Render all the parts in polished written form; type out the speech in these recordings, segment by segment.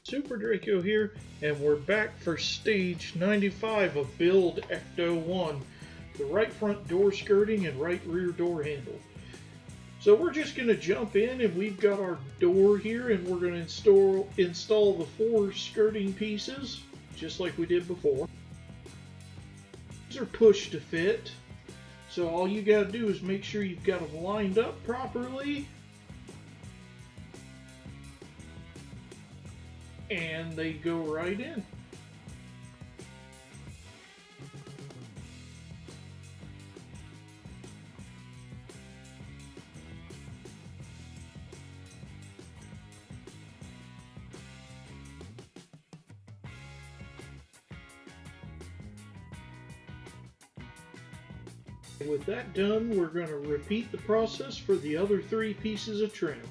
Super Draco here, and we're back for stage 95 of Build Ecto-1, the right front door skirting and right rear door handle. So we're just going to jump in, and we've got our door here, and we're going to install the 4 skirting pieces, just like we did before. These are pushed to fit, so all you got to do is make sure you've got them lined up properly. And they go right in. With that done, we're going to repeat the process for the other 3 pieces of trim.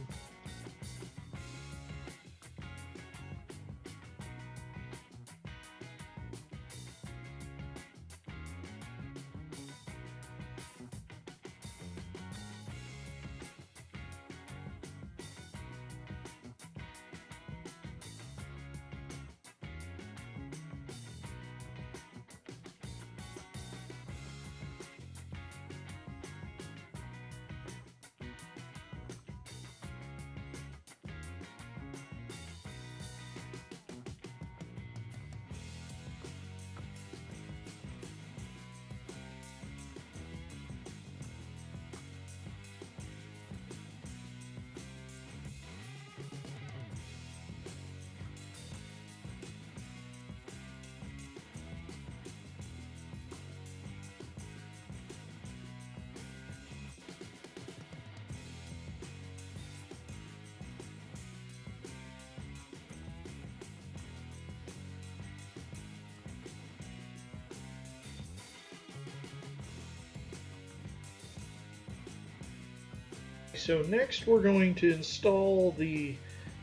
So next we're going to install the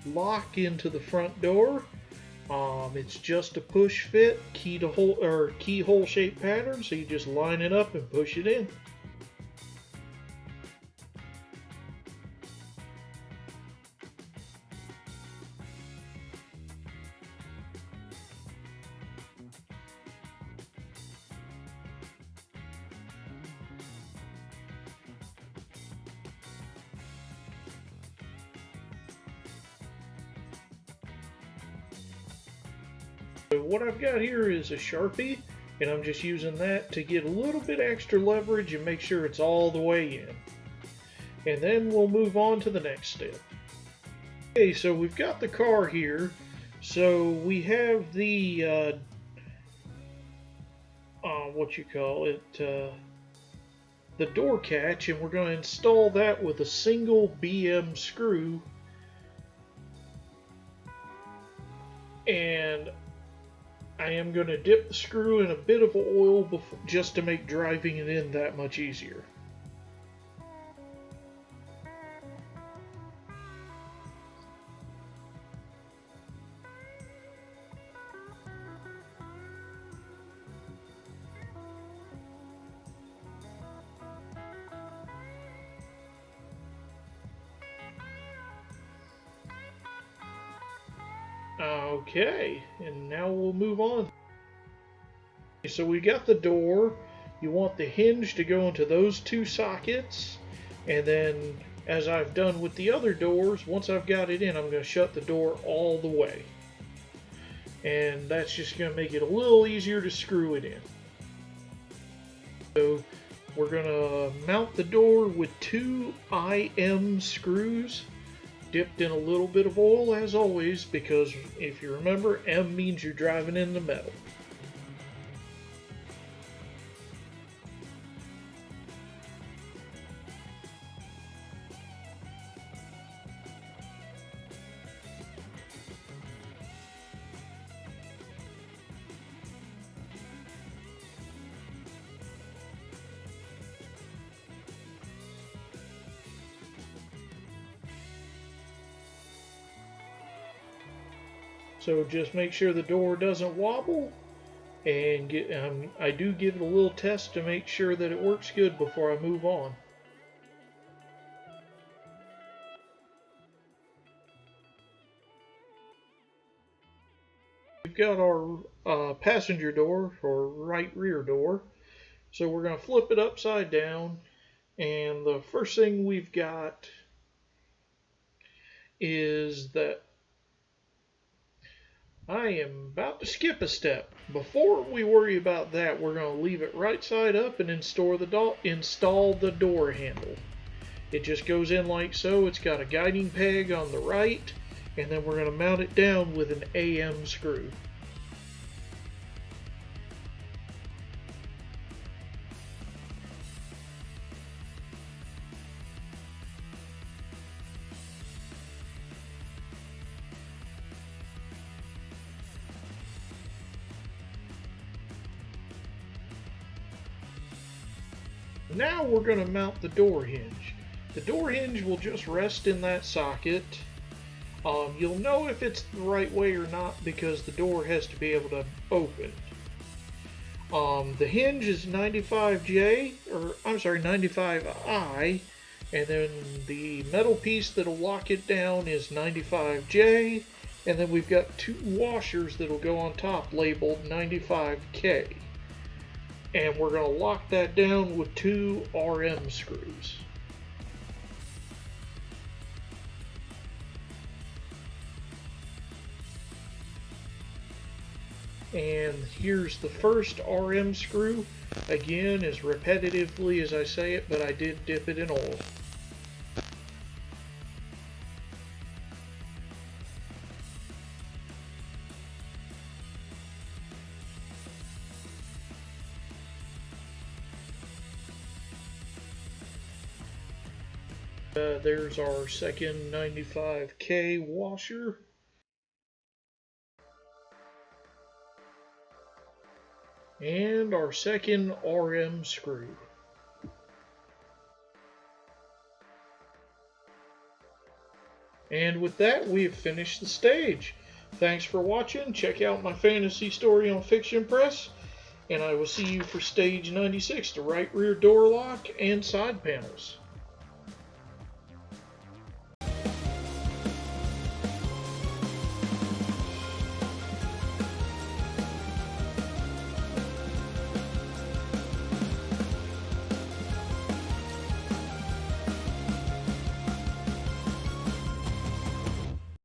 lock into the front door. It's just a push fit keyhole shape pattern, so you just line it up and push it in. So what I've got here is a Sharpie, and I'm just using that to get a little bit extra leverage and make sure it's all the way in. And then we'll move on to the next step. Okay, so we've got the car here. So we have the the door catch, and we're going to install that with a single BM screw. And I am going to dip the screw in a bit of oil just to make driving it in that much easier. Okay, and now we'll move on. So we got the door. You want the hinge to go into those 2 sockets, and then as I've done with the other doors, once I've got it in, I'm going to shut the door all the way. And that's just going to make it a little easier to screw it in. So we're going to mount the door with 2 IM screws, dipped in a little bit of oil as always, because if you remember, M means you're driving in the metal. So just make sure the door doesn't wobble, and I do give it a little test to make sure that it works good before I move on. We've got our passenger door or right rear door. So we're going to flip it upside down, and the first thing we've got is that I am about to skip a step. Before we worry about that, we're going to leave it right side up and install the door handle. It just goes in like so. It's got a guiding peg on the right, and then we're going to mount it down with an AM screw. Now we're going to mount the door hinge. The door hinge will just rest in that socket. You'll know if it's the right way or not because the door has to be able to open. The hinge is 95J, or I'm sorry, 95I, and then the metal piece that'll lock it down is 95J, and then we've got two washers that'll go on top labeled 95K. And we're going to lock that down with two RM screws. And here's the first RM screw. Again, as repetitively as I say it, but I did dip it in oil. There's our second 95K washer. And our second RM screw. And with that, we have finished the stage. Thanks for watching. Check out my fantasy story on Fiction Press. And I will see you for stage 96, the right rear door lock and side panels.